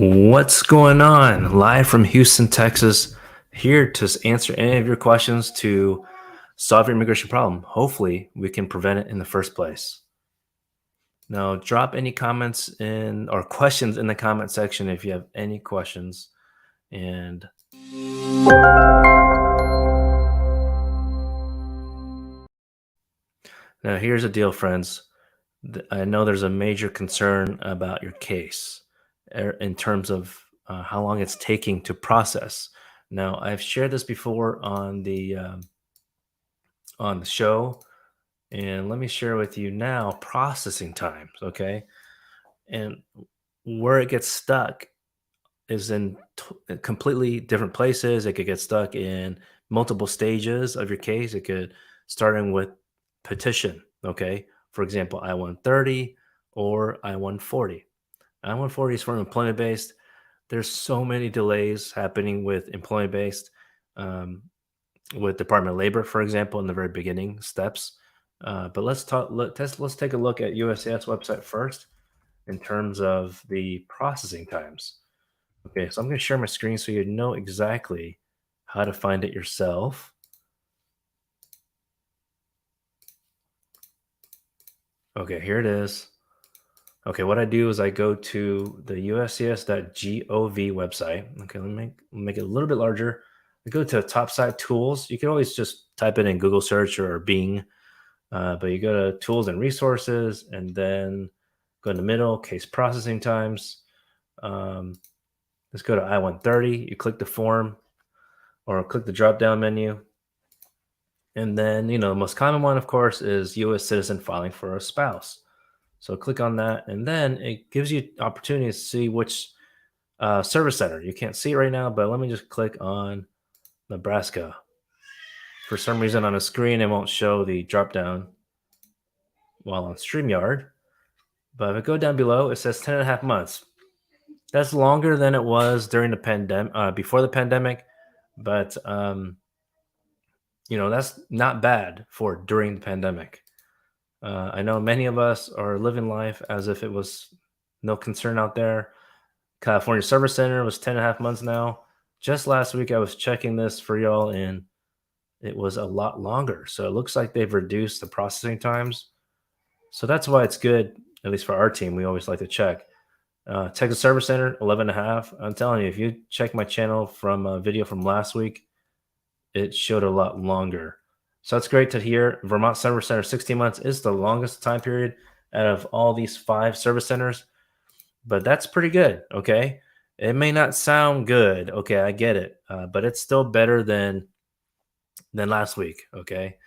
What's going on? Live from Houston, Texas, here to answer any of your questions to solve your immigration problem. Hopefully, we can prevent it in the first place. Now, drop any comments in or questions in the comment section if you have any questions. And now, here's the deal, friends. I know there's a major concern about your case in terms of how long it's taking to process. Now, I've shared this before on the show, and let me share with you now processing times. Okay, and where it gets stuck is in completely different places. It could get stuck in multiple stages of your case. It could starting with petition. Okay, for example, I-130 or I-140. I-140 is for employment based. There's so many delays happening with employment based. Um, with Department of Labor, for example, in the very beginning steps. But let's take a look at USCIS website first in terms of the processing times. Okay, so I'm going to share my screen so you know exactly how to find it yourself. Okay, here it is. Okay, what I do is I go to the uscis.gov website. Okay, let me make it a little bit larger. I go to top side tools. You can always just type it in Google search or Bing. But you go to tools and resources and then go in the middle, case processing times. Um, let's go to I-130. You click the form or click the drop down menu. And then, the most common one, of course, is U.S. citizen filing for a spouse. So click on that. And then it gives you opportunity to see which service center. You can't see it right now, but let me just click on Nebraska. For some reason on the screen, it won't show the drop down while on StreamYard. But if I go down below, it says 10 and a half months. That's longer than it was during the pandemic, before the pandemic. But, that's not bad for during the pandemic. I know many of us are living life as if it was no concern out there. California Service Center was 10 and a half months now. Just last week, I was checking this for y'all, and it was a lot longer. So it looks like they've reduced the processing times. So that's why it's good, at least for our team. We always like to check. Texas Service Center, 11 and a half. I'm telling you, if you check my channel from a video from last week, it showed a lot longer. So that's great to hear. Vermont Service Center, 16 months is the longest time period out of all these 5 service centers, but that's pretty good. Okay. It may not sound good. Okay. I get it. But it's still better than last week. Okay.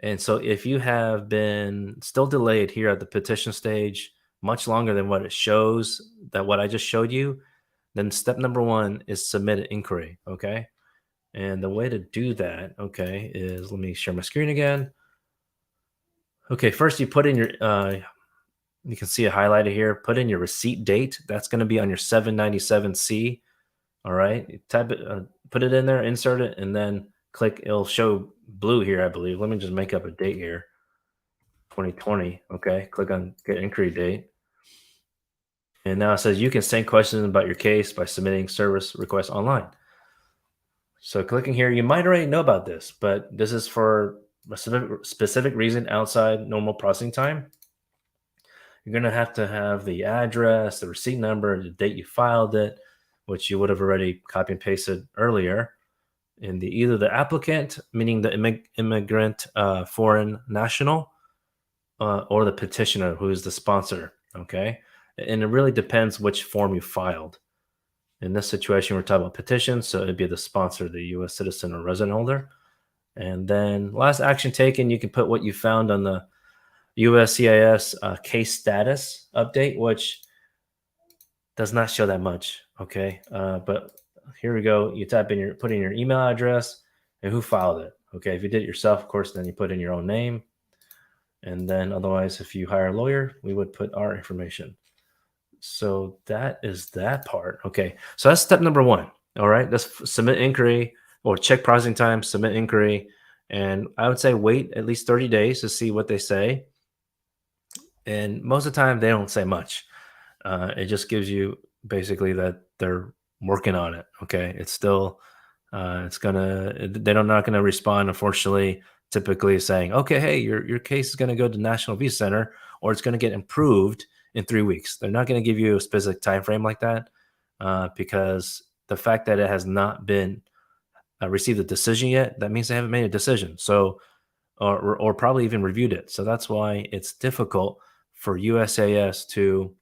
And so if you have been still delayed here at the petition stage, much longer than what it shows, that what I just showed you, then step number 1 is submit an inquiry. Okay. And the way to do that, okay, is let me share my screen again. Okay. First, you put in your, you can see it highlighted here. Put in your receipt date. That's going to be on your 797C. All right. You type it, put it in there, insert it, and then click. It'll show blue here, I believe. Let me just make up a date here. 2020. Okay. Click on get inquiry date. And now it says you can send questions about your case by submitting service requests online. So clicking here, you might already know about this, but this is for a specific reason outside normal processing time. You're going to have the address, the receipt number, the date you filed it, which you would have already copy and pasted earlier. In either the applicant, meaning the immigrant foreign national, or the petitioner, who is the sponsor. Okay. And it really depends which form you filed. In this situation, we're talking about petitions, so it'd be the sponsor, the U.S. citizen or resident holder. And then last action taken, you can put what you found on the USCIS case status update, which does not show that much. Okay. But here we go. You put in your email address and who filed it. Okay. If you did it yourself, of course, then you put in your own name. And then otherwise, if you hire a lawyer, we would put our information. So that is that part. Okay. So that's step number 1. All right. That's submit inquiry or check processing time, submit inquiry. And I would say wait at least 30 days to see what they say. And most of the time, they don't say much. It just gives you basically that they're working on it. Okay, it's still they're not gonna respond, unfortunately. Typically, saying, "Okay, hey, your case is gonna go to National Visa Center, or it's gonna get improved in 3 weeks." They're not gonna give you a specific time frame like that, because the fact that it has not been received a decision yet, that means they haven't made a decision. So, or probably even reviewed it. So that's why it's difficult for USAS to,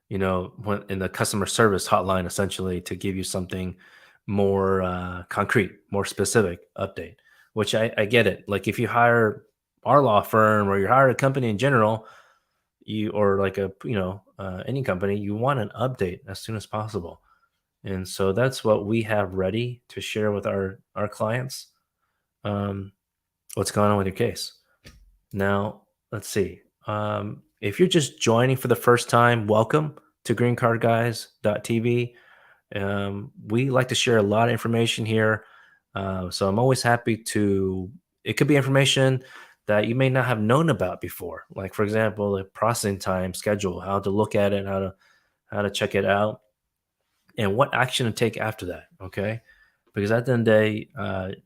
when in the customer service hotline, essentially, to give you something more concrete, more specific update. Which I get it. Like if you hire our law firm or you hire a company in general, you or like any company, you want an update as soon as possible. And so that's what we have ready to share with our clients. Um, what's going on with your case? Now, let's see. If you're just joining for the first time, welcome to greencardguys.tv. We like to share a lot of information here. So I'm always happy to, it could be information that you may not have known about before. Like, for example, the processing time schedule, how to look at it, how to check it out, and what action to take after that. Okay. Because at the end of the day,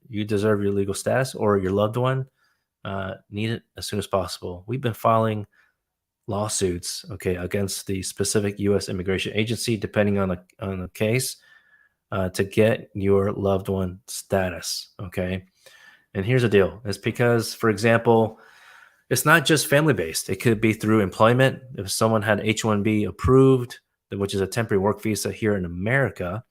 you deserve your legal status, or your loved one need it as soon as possible. We've been filing lawsuits, okay, against the specific U.S. immigration agency, depending on the case, to get your loved one status. Okay, and here's the deal: it's because, for example, it's not just family based. It could be through employment. If someone had H-1B approved, which is a temporary work visa here in America,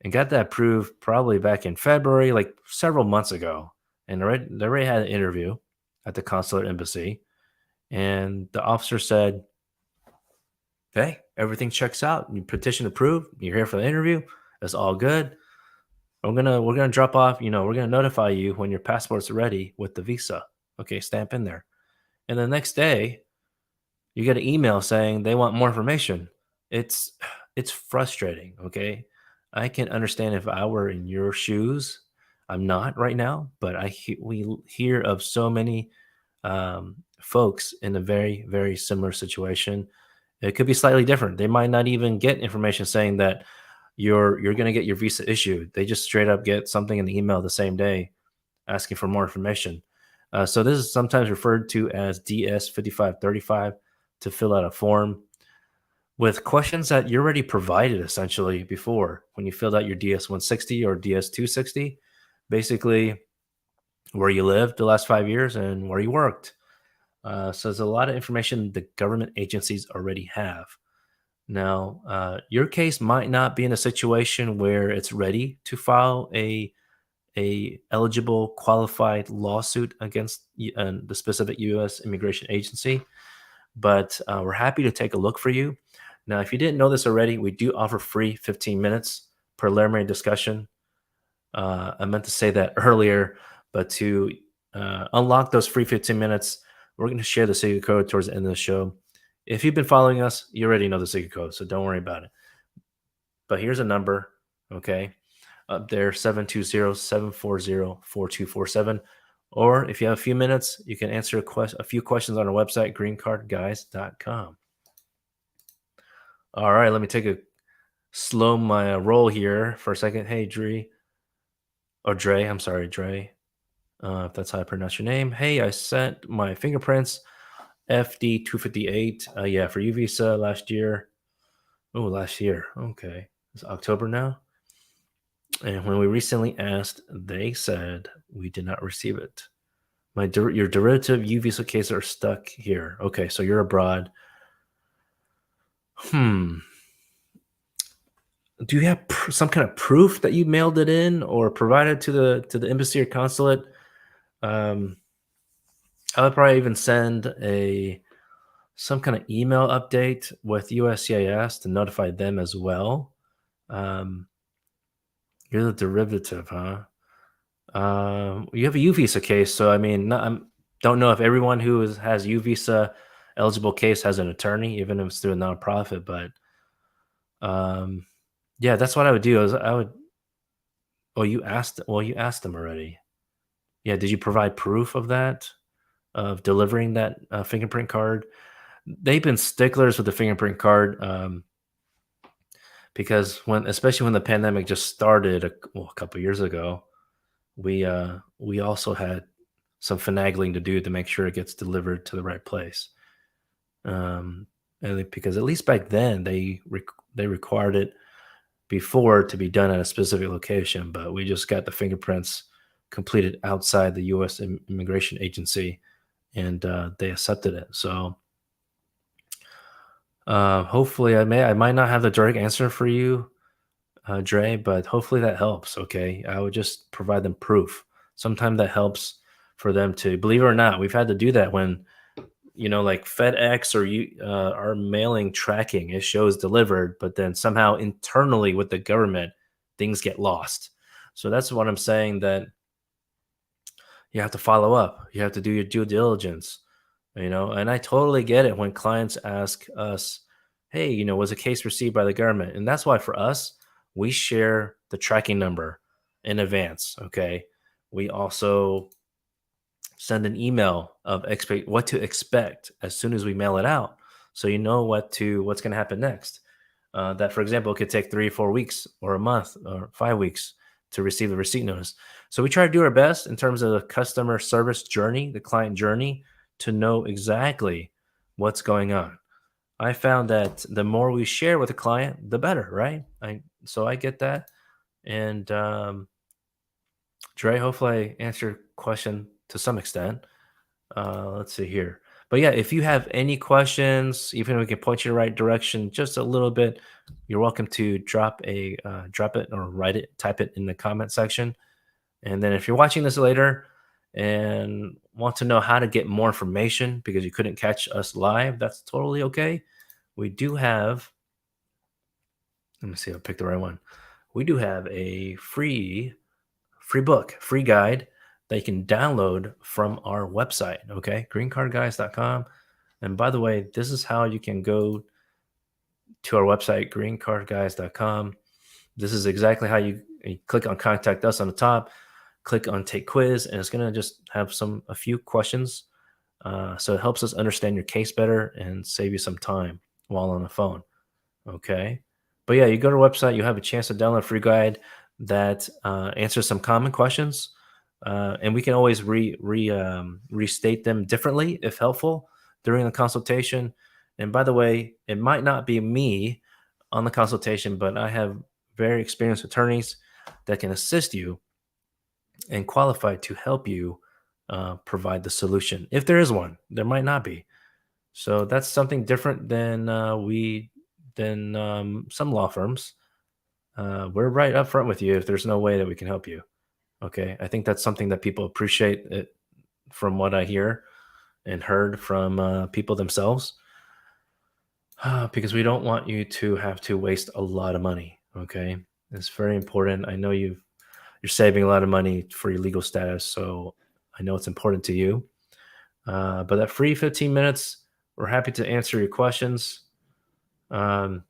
and got that approved probably back in February, like several months ago, and they already had an interview at the consulate embassy, and the officer said, "Hey, everything checks out. You petition approved. You're here for the interview. It's all good. We're gonna drop off. We're gonna notify you when your passport's ready with the visa. Okay, stamp in there." And the next day, you get an email saying they want more information. It's it's frustrating. Okay, I can understand if I were in your shoes. I'm not right now, but we hear of so many folks in a very, very similar situation. It could be slightly different. They might not even get information saying that you're going to get your visa issued. They just straight up get something in the email the same day asking for more information. So this is sometimes referred to as DS 5535, to fill out a form with questions that you already provided essentially before when you filled out your DS 160 or DS 260. Basically, where you lived the last 5 years and where you worked. So there's a lot of information the government agencies already have. Now, your case might not be in a situation where it's ready to file a eligible qualified lawsuit against the specific U.S. immigration agency, but we're happy to take a look for you. Now, if you didn't know this already, we do offer free 15 minutes preliminary discussion. I meant to say that earlier, but to unlock those free 15 minutes, we're going to share the secret code towards the end of the show. If you've been following us, you already know the secret code, so don't worry about it. But here's a number, okay? Up there, 720-740-4247. Or if you have a few minutes, you can answer a few questions on our website, greencardguys.com. All right, let me slow my roll here for a second. Hey, Dre, I'm sorry, Dre. If that's how I pronounce your name. Hey, I sent my fingerprints, FD 258. Yeah, for U visa last year. Oh, last year. Okay, it's October now. And when we recently asked, they said we did not receive it. Your derivative U visa cases are stuck here. Okay, so you're abroad. Hmm. Do you have some kind of proof that you mailed it in or provided to the embassy or consulate? Um, I would probably even send some kind of email update with USCIS to notify them as well. Um, you're the derivative, huh? You have a U visa case, so I mean, I don't know if everyone who has U visa eligible case has an attorney, even if it's through a nonprofit. But um, yeah, that's what I would do. I would. Oh, you asked. Well, you asked them already. Yeah, did you provide proof of that, of delivering that fingerprint card? they've been sticklers with the fingerprint card, because especially when the pandemic just started a couple years ago, we also had some finagling to do to make sure it gets delivered to the right place. Um, because at least back then they required it before to be done at a specific location, but we just got the fingerprints completed outside the U.S. Immigration Agency, and they accepted it. So hopefully, I might not have the direct answer for you, Dre, but hopefully that helps. Okay, I would just provide them proof. Sometimes that helps for them to believe it or not. We've had to do that when like FedEx or you are mailing tracking. It shows delivered, but then somehow internally with the government, things get lost. So that's what I'm saying. That you have to follow up. You have to do your due diligence. And I totally get it when clients ask us, hey, was a case received by the government? And that's why for us, we share the tracking number in advance. Okay. We also send an email of what to expect as soon as we mail it out, so you know what's going to happen next. That, for example, it could take 3 or 4 weeks or a month or 5 weeks to receive the receipt notice. So we try to do our best in terms of the customer service journey, the client journey, to know exactly what's going on. I found that the more we share with the client, the better, right? I get that. And Dre, hopefully I answered your question to some extent. Let's see here. But yeah, if you have any questions, even if we can point you in the right direction just a little bit, you're welcome to drop it or write it, type it in the comment section. And then if you're watching this later and want to know how to get more information because you couldn't catch us live, that's totally okay. We do have, let me see if I picked the right one. We do have a free book, free guide that you can download from our website, okay? greencardguys.com. And by the way, this is how you can go to our website, greencardguys.com. This is exactly how you click on contact us on the top, click on take quiz, and it's going to just have a few questions. So it helps us understand your case better and save you some time while on the phone. Okay. But yeah, you go to our website, you have a chance to download a free guide that answers some common questions. And we can always restate them differently if helpful during the consultation. And by the way, it might not be me on the consultation, but I have very experienced attorneys that can assist you and qualified to help you provide the solution. If there is one, there might not be. So that's something different than some law firms. We're right up front with you if there's no way that we can help you. Okay, I think that's something that people appreciate it, from what I hear and heard from people themselves, because we don't want you to have to waste a lot of money. Okay, it's very important. I know you're saving a lot of money for your legal status, so I know it's important to you. But that free 15 minutes, we're happy to answer your questions. And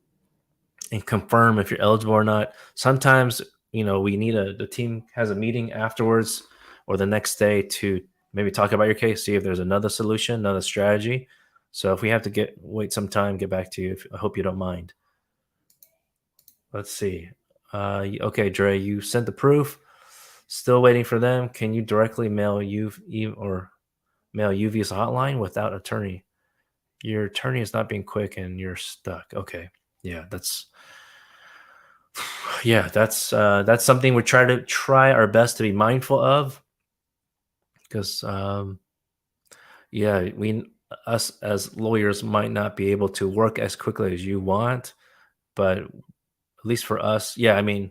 confirm if you're eligible or not. Sometimes, we need the team has a meeting afterwards or the next day to maybe talk about your case, see if there's another solution, another strategy. So if we have to wait some time, get back to you. I hope you don't mind. Let's see. Okay, Dre, you sent the proof. Still waiting for them. Can you directly mail or mail UV's hotline without attorney? Your attorney is not being quick and you're stuck. Okay. Yeah, that's something we try our best to be mindful of, because us as lawyers might not be able to work as quickly as you want, but at least for us, yeah, I mean,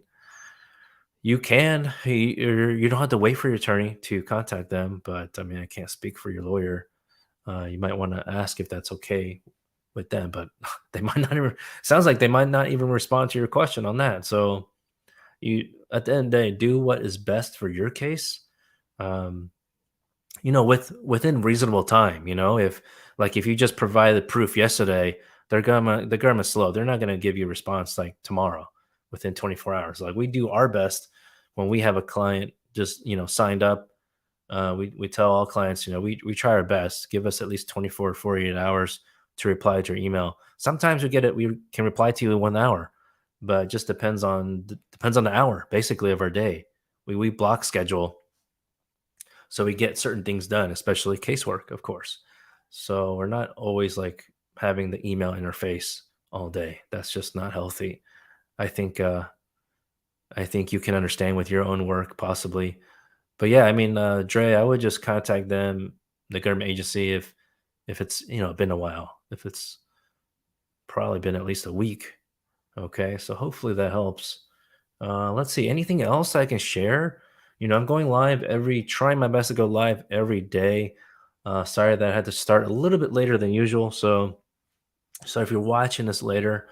you don't have to wait for your attorney to contact them, but I mean, I can't speak for your lawyer. You might want to ask if that's okay with them, but they might not even, sounds like they might not even respond to your question on that. So you, at the end of the day, do what is best for your case, um within reasonable time. If you just provided proof yesterday, the government's slow. They're not going to give you a response like tomorrow within 24 hours. Like, we do our best when we have a client just signed up. We tell all clients, we try our best. Give us at least 24 or 48 hours to reply to your email. Sometimes we can reply to you in 1 hour, but it just depends on the hour basically of our day. We block schedule so we get certain things done, especially casework, of course. So we're not always like having the email interface all day. That's just not healthy. I think I think you can understand with your own work possibly. But yeah, I mean, Dre, I would just contact them, the government agency, if it's been a while. If it's probably been at least a week. Okay, so hopefully that helps. Let's see, anything else I can share? I'm going live trying my best to go live every day. Sorry that I had to start a little bit later than usual. So if you're watching this later,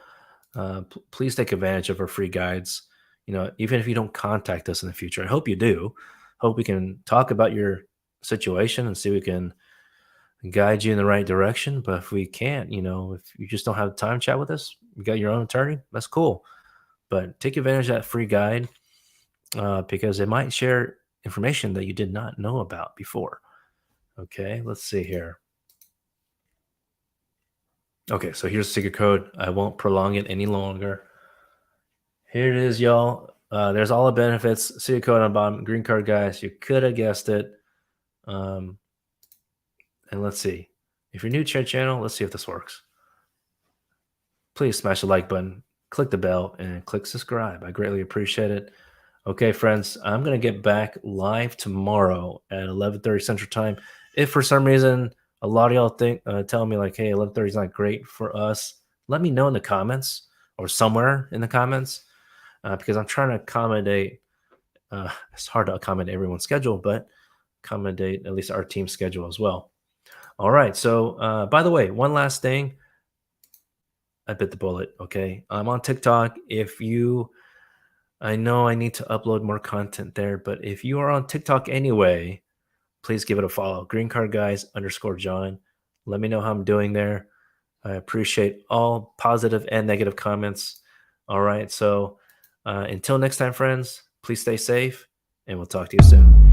please take advantage of our free guides. Even if you don't contact us in the future, I hope you do. Hope we can talk about your situation and see if we can guide you in the right direction. But if we can't, if you just don't have time to chat with us, you got your own attorney, that's cool. But take advantage of that free guide because it might share information that you did not know about before. Okay, let's see here. Okay, so here's the secret code. I won't prolong it any longer. Here it is, y'all. There's all the benefits. Secret code on the bottom. Green card guys. You could have guessed it. And let's see. If you're new to our channel, let's see if this works. Please smash the like button, click the bell, and click subscribe. I greatly appreciate it. Okay, friends, I'm going to get back live tomorrow at 11:30 Central Time. If for some reason a lot of y'all tell me like, hey, 11:30 is not great for us, let me know in the comments or somewhere in the comments because I'm trying to accommodate. It's hard to accommodate everyone's schedule, but accommodate at least our team schedule as well. All right. So, by the way, one last thing. I bit the bullet. Okay. I'm on TikTok. I know I need to upload more content there, but if you are on TikTok anyway, please give it a follow. Green Card Guys _John. Let me know how I'm doing there. I appreciate all positive and negative comments. All right. So until next time, friends, please stay safe and we'll talk to you soon.